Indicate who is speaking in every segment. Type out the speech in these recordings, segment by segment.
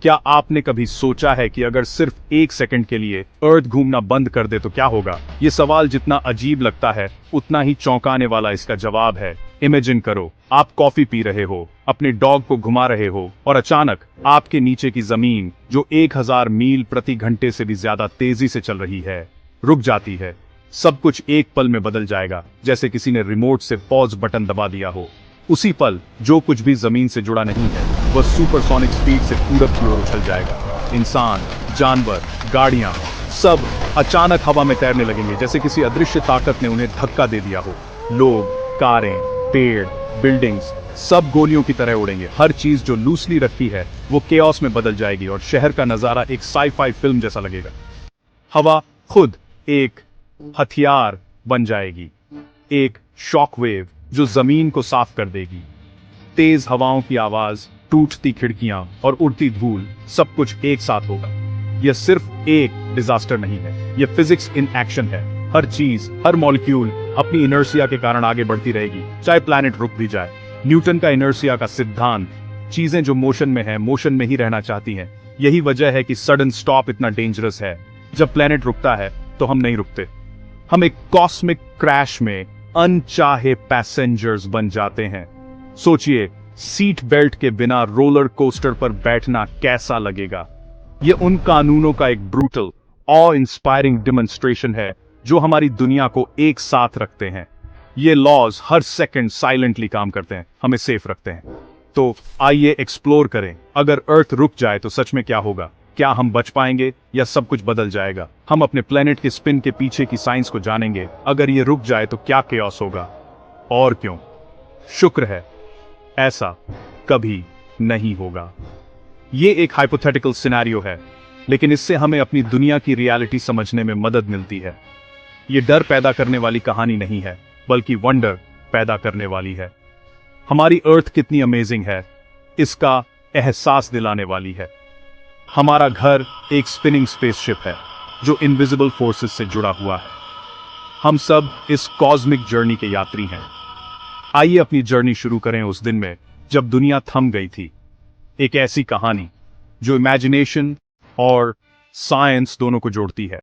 Speaker 1: क्या आपने कभी सोचा है कि अगर सिर्फ एक सेकंड के लिए अर्थ घूमना बंद कर दे तो क्या होगा? ये सवाल जितना अजीब लगता है उतना ही चौंकाने वाला इसका जवाब है। इमेजिन करो, आप कॉफी पी रहे हो, अपने डॉग को घुमा रहे हो और अचानक आपके नीचे की जमीन, जो 1000 मील प्रति घंटे से भी ज्यादा तेजी से चल रही है, रुक जाती है। सब कुछ एक पल में बदल जाएगा, जैसे किसी ने रिमोट से पॉज बटन दबा दिया हो। उसी पल जो कुछ भी जमीन से जुड़ा नहीं है वह सुपरसोनिक स्पीड से पूरब की ओर उछल जाएगा। इंसान, जानवर, गाड़ियां सब अचानक हवा में तैरने लगेंगे, जैसे किसी अदृश्य ताकत ने उन्हें धक्का दे दिया हो। लोग, कारें, पेड़, बिल्डिंग्स सब गोलियों की तरह उड़ेंगे। हर चीज जो लूसली रखी है वो केओस में बदल जाएगी और शहर का नजारा एक साई-फाई फिल्म जैसा लगेगा। हवा खुद एक हथियार बन जाएगी, एक शॉकवेव जो जमीन को साफ कर देगी। तेज हवाओं की आवाज, टूटती खिड़कियां और उड़ती धूल, सब कुछ एक साथ होगा। यह सिर्फ एक डिजास्टर नहीं है, यह फिजिक्स इन एक्शन है। हर चीज, हर मॉलिक्यूल अपनी इनर्शिया के कारण आगे बढ़ती रहेगी, चाहे प्लैनेट रुक भी जाए। न्यूटन का इनर्शिया का सिद्धांत, चीजें जो मोशन में है मोशन में ही रहना चाहती हैं। यही वजह है कि सडन स्टॉप इतना डेंजरस है। जब प्लैनेट रुकता है तो हम नहीं रुकते, हम एक कॉस्मिक क्रैश में अनचाहे पैसेंजर्स बन जाते हैं। सोचिए, सीट बेल्ट के बिना रोलर कोस्टर पर बैठना कैसा लगेगा। यह उन कानूनों का एक ब्रूटल, ऑ इंस्पायरिंग डेमोन्स्ट्रेशन है जो हमारी दुनिया को एक साथ रखते हैं। ये लॉज हर सेकंड साइलेंटली काम करते हैं, हमें सेफ रखते हैं। तो आइए एक्सप्लोर करें, अगर अर्थ रुक जाए तो सच में क्या होगा? क्या हम बच पाएंगे या सब कुछ बदल जाएगा? हम अपने प्लेनेट के स्पिन के पीछे की साइंस को जानेंगे। अगर ये रुक जाए तो क्या केओस होगा और क्यों? शुक्र है, ऐसा कभी नहीं होगा। ये एक हाइपोथेटिकल सिनेरियो है, लेकिन इससे हमें अपनी दुनिया की रियलिटी समझने में मदद मिलती है। ये डर पैदा करने वाली कहानी नहीं है, बल्कि वंडर पैदा करने वाली है। हमारी अर्थ कितनी अमेजिंग है, इसका एहसास दिलाने वाली है। हमारा घर एक स्पिनिंग स्पेसशिप है जो इनविजिबल फोर्सेस से जुड़ा हुआ है। हम सब इस कॉस्मिक जर्नी के यात्री हैं। आइए अपनी जर्नी शुरू करें उस दिन में जब दुनिया थम गई थी। एक ऐसी कहानी जो इमेजिनेशन और साइंस दोनों को जोड़ती है।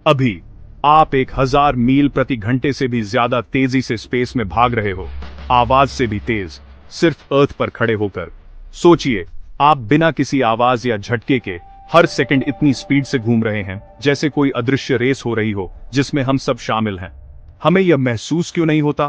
Speaker 1: अभी आप 1000 मील प्रति घंटे से भी ज्यादा तेजी से स्पेस में भाग रहे हो, आवाज से भी तेज, सिर्फ अर्थ पर खड़े होकर। सोचिए, आप बिना किसी आवाज या झटके के हर सेकंड इतनी स्पीड से घूम रहे हैं जैसे कोई अदृश्य रेस हो रही हो जिसमें हम सब शामिल हैं। हमें यह महसूस क्यों नहीं होता?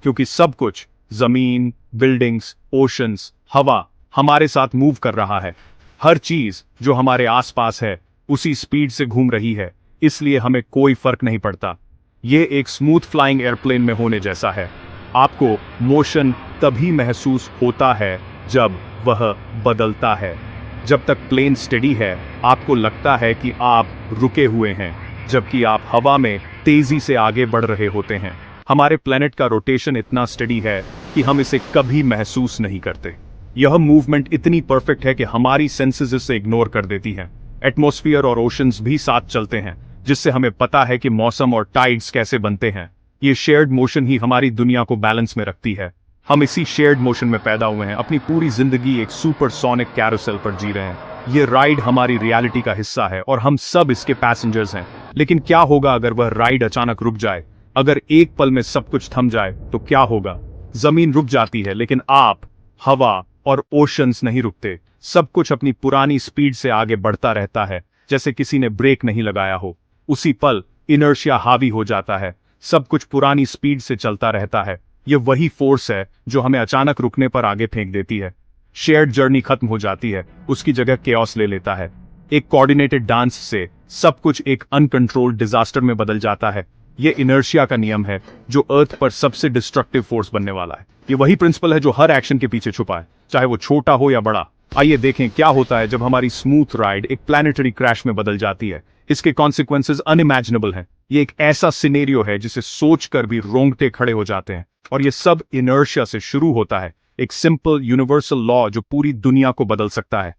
Speaker 1: क्योंकि सब कुछ, जमीन, बिल्डिंग्स, ओशंस, हवा हमारे साथ मूव कर रहा है। हर चीज जो हमारे आसपास है उसी स्पीड से घूम रही है, इसलिए हमें कोई फर्क नहीं पड़ता। यह एक स्मूथ फ्लाइंग एयरप्लेन में होने जैसा है। आपको मोशन तभी महसूस होता है जब वह बदलता है। जब तक प्लेन स्टेडी है आपको लगता है कि आप रुके हुए हैं, जबकि आप हवा में तेजी से आगे बढ़ रहे होते हैं। हमारे प्लेनेट का रोटेशन इतना स्टेडी है कि हम इसे कभी महसूस नहीं करते। यह मूवमेंट इतनी परफेक्ट है कि हमारी सेंसेस इसे इग्नोर कर देती हैं। एटमॉस्फेयर और ओशंस भी साथ चलते हैं, जिससे हमें पता है कि मौसम और टाइड्स कैसे बनते हैं। ये शेयर्ड मोशन ही हमारी दुनिया को बैलेंस में रखती है। हम इसी शेयर्ड मोशन में पैदा हुए हैं, अपनी पूरी जिंदगी एक सुपरसोनिक कैरोसेल पर जी रहे हैं। ये राइड हमारी रियलिटी का हिस्सा है और हम सब इसके पैसेंजर्स हैं। लेकिन क्या होगा अगर वह राइड अचानक रुक जाए? अगर एक पल में सब कुछ थम जाए तो क्या होगा? जमीन रुक जाती है, लेकिन आप, हवा और ओशंस नहीं रुकते। सब कुछ अपनी पुरानी स्पीड से आगे बढ़ता रहता है, जैसे किसी ने ब्रेक नहीं लगाया हो। उसी पल इनर्शिया हावी हो जाता है, सब कुछ पुरानी स्पीड से चलता रहता है। यह वही फोर्स है जो हमें अचानक रुकने पर आगे फेंक देती है। शेयर्ड जर्नी खत्म हो जाती है, उसकी जगह केओस ले लेता है। एक कोऑर्डिनेटेड डांस से सब कुछ एक अनकंट्रोल्ड डिजास्टर में बदल जाता है। यह इनर्शिया का नियम है जो अर्थ पर सबसे डिस्ट्रक्टिव फोर्स बनने वाला है। यह वही प्रिंसिपल है जो हर एक्शन के पीछे छुपा है, चाहे वो छोटा हो या बड़ा। आइए देखें क्या होता है जब हमारी स्मूथ राइड एक प्लैनेटरी क्रैश में बदल जाती है। इसके कॉन्सिक्वेंसेस अनइमेजिनेबल हैं। ये एक ऐसा सिनेरियो है जिसे सोचकर भी रोंगटे खड़े हो जाते हैं, और ये सब इनर्शिया से शुरू होता है, एक सिंपल यूनिवर्सल लॉ जो पूरी दुनिया को बदल सकता है।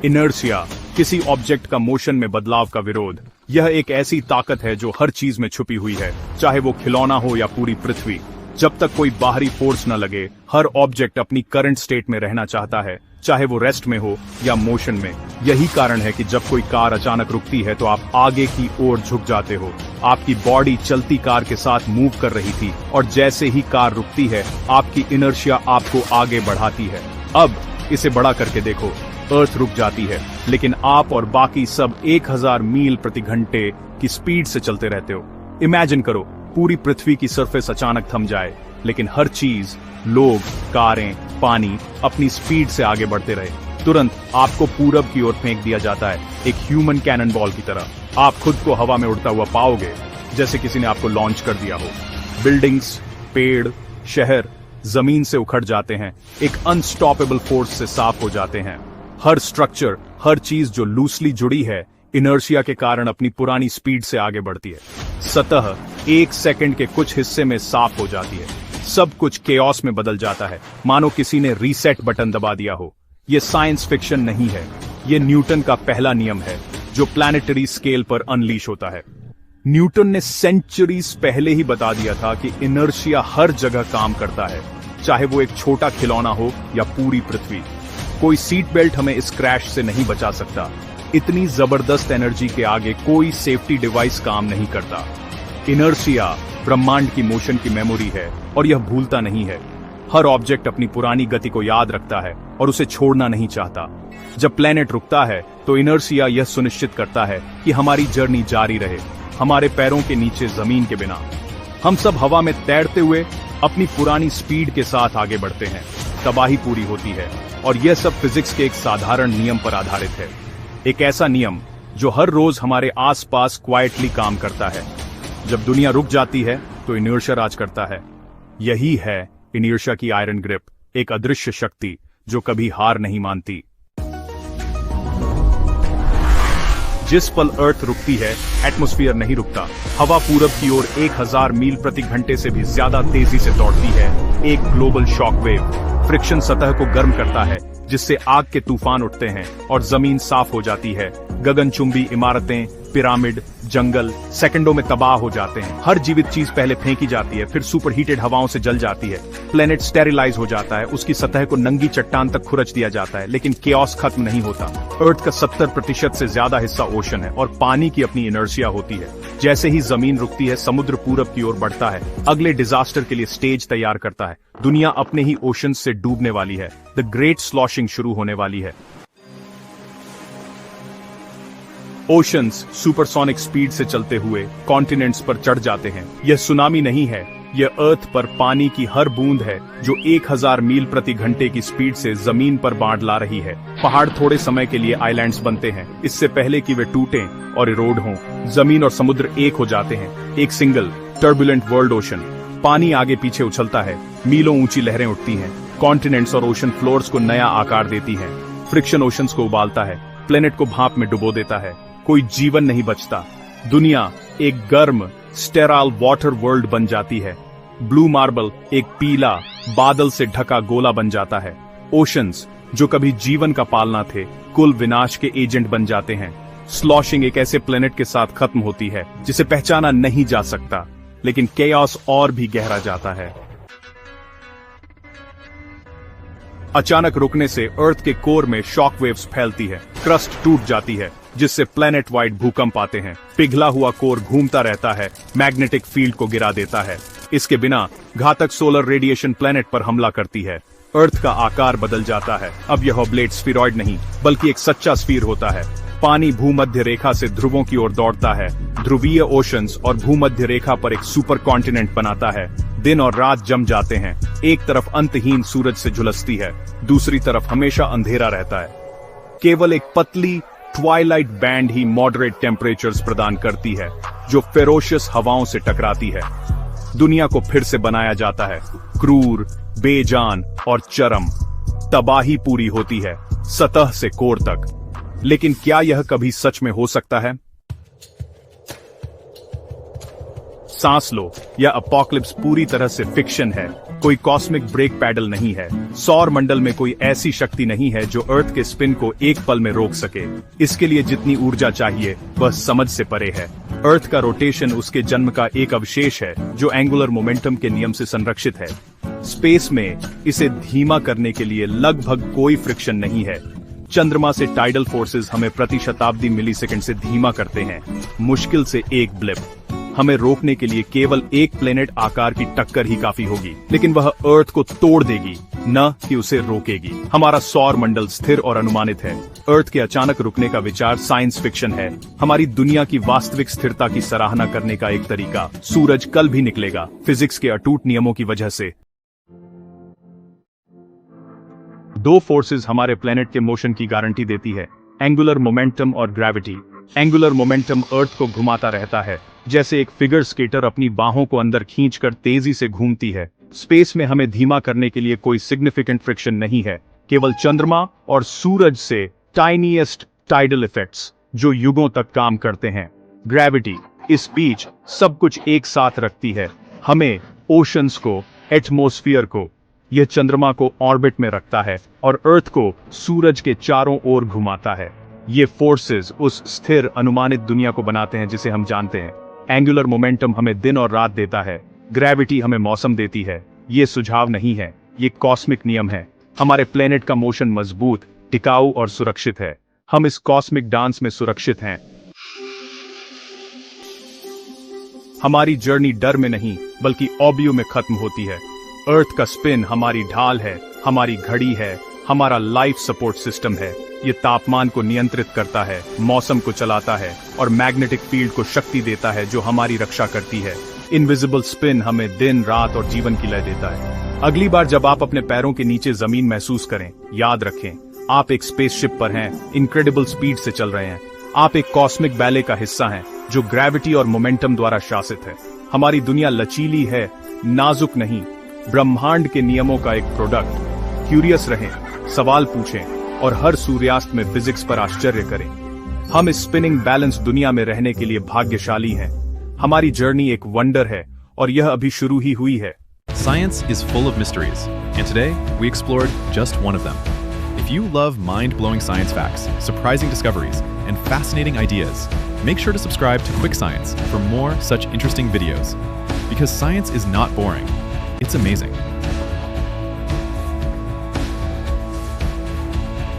Speaker 1: इनर्शिया, किसी ऑब्जेक्ट का मोशन में बदलाव का विरोध। यह एक ऐसी ताकत है जो हर चीज में छुपी हुई है, चाहे वो खिलौना हो या पूरी पृथ्वी। जब तक कोई बाहरी फोर्स न लगे हर ऑब्जेक्ट अपनी करंट स्टेट में रहना चाहता है, चाहे वो रेस्ट में हो या मोशन में। यही कारण है कि जब कोई कार अचानक रुकती है तो आप आगे की ओर झुक जाते हो। आपकी बॉडी चलती कार के साथ मूव कर रही थी और जैसे ही कार रुकती है आपकी इनर्शिया आपको आगे बढ़ाती है। अब इसे बड़ा करके देखो, अर्थ रुक जाती है लेकिन आप और बाकी सब 1000 मील प्रति घंटे की स्पीड से चलते रहते हो। इमेजिन करो पूरी पृथ्वी की सरफेस अचानक थम जाए, लेकिन हर चीज, लोग, कारें, पानी अपनी स्पीड से आगे बढ़ते रहे। तुरंत आपको पूरब की ओर फेंक दिया जाता है, एक ह्यूमन कैनन बॉल की तरह। आप खुद को हवा में उड़ता हुआ पाओगे, जैसे किसी ने आपको लॉन्च कर दिया हो। बिल्डिंग्स, पेड़, शहर जमीन से उखड़ जाते हैं, एक अनस्टॉपेबल फोर्स से साफ हो जाते हैं। हर स्ट्रक्चर, हर चीज जो लूसली जुड़ी है, इनर्शिया के कारण अपनी पुरानी स्पीड से आगे बढ़ती है। सतह 1 सेकंड के कुछ हिस्से में साफ हो जाती है। सब कुछ केओस में बदल जाता है, मानो किसी ने रीसेट बटन दबा दिया हो। यह साइंस फिक्शन नहीं है, यह न्यूटन का पहला नियम है जो प्लैनेटरी स्केल पर अनलीश होता है। न्यूटन ने सेंचुरीज पहले ही बता दिया था कि इनर्शिया हर जगह काम करता है, चाहे वो एक छोटा खिलौना हो या पूरी पृथ्वी। कोई सीट बेल्ट हमें इस क्रैश से नहीं बचा सकता। इतनी जबरदस्त एनर्जी के आगे कोई सेफ्टी डिवाइस काम नहीं करता। इनर्शिया ब्रह्मांड की मोशन की मेमोरी है और यह भूलता नहीं है। हर ऑब्जेक्ट अपनी पुरानी गति को याद रखता है और उसे छोड़ना नहीं चाहता। जब प्लेनेट रुकता है तो इनर्शिया यह सुनिश्चित करता है कि हमारी जर्नी जारी रहे, हमारे पैरों के नीचे जमीन के बिना। हम सब हवा में तैरते हुए अपनी पुरानी स्पीड के साथ आगे बढ़ते हैं। तबाही पूरी होती है और यह सब फिजिक्स के एक साधारण नियम पर आधारित है। एक ऐसा नियम जो हर रोज हमारे आसपास क्वाइटली काम करता है। जब दुनिया रुक जाती है तो इनर्शिया राज करता है। यही है इनर्शिया की आयरन ग्रिप, एक अदृश्य शक्ति जो कभी हार नहीं मानती। जिस पल अर्थ रुकती है, एटमॉस्फेयर नहीं रुकता। हवा पूरब की ओर 1000 मील प्रति घंटे से भी ज्यादा तेजी से दौड़ती है। एक ग्लोबल शॉक वेव फ्रिक्शन सतह को गर्म करता है, जिससे आग के तूफान उठते हैं और जमीन साफ हो जाती है। गगनचुंबी इमारतें, पिरामिड, जंगल सेकंडों में तबाह हो जाते हैं। हर जीवित चीज पहले फेंकी जाती है, फिर सुपरहीटेड हवाओं से जल जाती है। प्लेनेट स्टेरिलाइज हो जाता है, उसकी सतह को नंगी चट्टान तक खुरच दिया जाता है। लेकिन केओस खत्म नहीं होता। अर्थ का 70% से ज्यादा हिस्सा ओशन है और पानी की अपनी इनर्शिया होती है। जैसे ही जमीन रुकती है, समुद्र पूरब की ओर बढ़ता है, अगले डिजास्टर के लिए स्टेज तैयार करता है। दुनिया अपने ही ओशन से डूबने वाली है। द ग्रेट स्लॉशिंग शुरू होने वाली है। ओशंस सुपरसोनिक स्पीड से चलते हुए कॉन्टिनेंट्स पर चढ़ जाते हैं। यह सुनामी नहीं है, यह अर्थ पर पानी की हर बूंद है जो 1000 मील प्रति घंटे की स्पीड से जमीन पर बाढ़ ला रही है। पहाड़ थोड़े समय के लिए आइलैंड्स बनते हैं, इससे पहले कि वे टूटें और इरोड हों। जमीन और समुद्र एक हो जाते हैं, एक सिंगल टर्बुलेंट वर्ल्ड ओशन। पानी आगे पीछे उछलता है, मीलों ऊंची लहरें उठती हैं। कॉन्टिनेंट्स और ओशन फ्लोर्स को नया आकार देती हैं। फ्रिक्शन ओशंस को उबालता है, प्लेनेट को भाप में डुबो देता है। कोई जीवन नहीं बचता। दुनिया एक गर्म स्टेराइल वाटर वर्ल्ड बन जाती है। ब्लू मार्बल एक पीला बादल से ढका गोला बन जाता है। ओशंस जो कभी जीवन का पालना थे, कुल विनाश के एजेंट बन जाते हैं। स्लॉशिंग एक ऐसे प्लेनेट के साथ खत्म होती है जिसे पहचाना नहीं जा सकता, लेकिन केओस और भी गहरा जाता है। अचानक रुकने से अर्थ के कोर में शॉक वेव्स फैलती है, क्रस्ट टूट जाती है, जिससे प्लेनेट वाइड भूकंप आते हैं। पिघला हुआ कोर घूमता रहता है, मैग्नेटिक फील्ड को गिरा देता है। इसके बिना घातक सोलर रेडिएशन प्लेनेट पर हमला करती है। अर्थ का आकार बदल जाता है। अब यह ऑब्लेट स्फीरॉइड नहीं, बल्कि एक सच्चा स्फीर होता है। पानी भूमध्य रेखा से ध्रुवों की ओर दौड़ता है। ध्रुवीय ओशंस और भूमध्य रेखा पर एक सुपर कॉन्टिनेंट बनाता है। दिन और रात जम जाते हैं। एक तरफ अंतहीन सूरज से झुलसती है, दूसरी तरफ हमेशा अंधेरा रहता है। केवल एक पतली ट्वाइलाइट बैंड ही मॉडरेट टेम्परेचर्स प्रदान करती है, जो फेरोशियस हवाओं से टकराती है। दुनिया को फिर से बनाया जाता है, क्रूर, बेजान और चरम। तबाही पूरी होती है, सतह से कोर तक। लेकिन क्या यह कभी सच में हो सकता है? सांस लो, यह अपोकलिप्स पूरी तरह से फिक्शन है। कोई कॉस्मिक ब्रेक पैडल नहीं है। सौर मंडल में कोई ऐसी शक्ति नहीं है जो अर्थ के स्पिन को एक पल में रोक सके। इसके लिए जितनी ऊर्जा चाहिए वह समझ से परे है। अर्थ का रोटेशन उसके जन्म का एक अवशेष है जो एंगुलर मोमेंटम के नियम से संरक्षित है। स्पेस में इसे धीमा करने के लिए लगभग कोई फ्रिक्शन नहीं है। चंद्रमा से टाइडल फोर्सेस हमें प्रति शताब्दी मिलीसेकंड से धीमा करते हैं, मुश्किल से एक ब्लिप। हमें रोकने के लिए केवल एक प्लेनेट आकार की टक्कर ही काफी होगी, लेकिन वह अर्थ को तोड़ देगी, न कि उसे रोकेगी। हमारा सौर मंडल स्थिर और अनुमानित है। अर्थ के अचानक रुकने का विचार साइंस फिक्शन है, हमारी दुनिया की वास्तविक स्थिरता की सराहना करने का एक तरीका। सूरज कल भी निकलेगा, फिजिक्स के अटूट नियमों की वजह से। दो फोर्सेस हमारे प्लेनेट के मोशन की गारंटी देती है, एंगुलर मोमेंटम और ग्रेविटी। एंगुलर मोमेंटम अर्थ को घुमाता रहता है, जैसे एक फिगर स्केटर अपनी बाहों को अंदर खींचकर तेजी से घूमती है। स्पेस में हमें धीमा करने के लिए कोई सिग्निफिकेंट फ्रिक्शन नहीं है, केवल चंद्रमा और सूरज से टाइनीएस्ट टाइडल इफेक्ट्स जो युगों तक काम करते हैं। ग्रेविटी इस बीच सब कुछ एक साथ रखती है, हमें, ओशंस को, एटमॉस्फेयर को। यह चंद्रमा को ऑर्बिट में रखता है और अर्थ को सूरज के चारों ओर घुमाता है। ये फोर्सेस उस स्थिर अनुमानित दुनिया को बनाते हैं जिसे हम जानते हैं। एंगुलर मोमेंटम हमें दिन और रात देता है, ग्रेविटी हमें मौसम देती है। ये सुझाव नहीं है, ये कॉस्मिक नियम है। हमारे प्लेनेट का मोशन मजबूत, टिकाऊ और सुरक्षित है। हम इस कॉस्मिक डांस में सुरक्षित हैं। हमारी जर्नी डर में नहीं बल्कि ऑब्लियो में खत्म होती है। अर्थ का स्पिन हमारी ढाल है, हमारी घड़ी है, हमारा लाइफ सपोर्ट सिस्टम है। ये तापमान को नियंत्रित करता है, मौसम को चलाता है और मैग्नेटिक फील्ड को शक्ति देता है जो हमारी रक्षा करती है। इनविजिबल स्पिन हमें दिन, रात और जीवन की लय देता है। अगली बार जब आप अपने पैरों के नीचे जमीन महसूस करें, याद रखें, आप एक स्पेसशिप पर हैं, इनक्रेडिबल स्पीड से चल रहे हैं। आप एक कॉस्मिक बैले का हिस्सा हैं जो ग्रेविटी और मोमेंटम द्वारा शासित है। हमारी दुनिया लचीली है, नाजुक नहीं, ब्रह्मांड के नियमों का एक प्रोडक्ट। क्यूरियस रहें, सवाल पूछें और हर सूर्यास्त में फिजिक्स पर आश्चर्य करें। हम इस स्पिनिंग बैलेंस दुनिया में रहने के लिए भाग्यशाली हैं। हमारी जर्नी एक वंडर है और यह अभी शुरू ही हुई है।
Speaker 2: Science is full of mysteries, and today we explored just one of them. If you love mind-blowing science facts, surprising discoveries, and fascinating ideas, make sure to subscribe to Quick Science for more such interesting videos. Because science is not boring, it's amazing.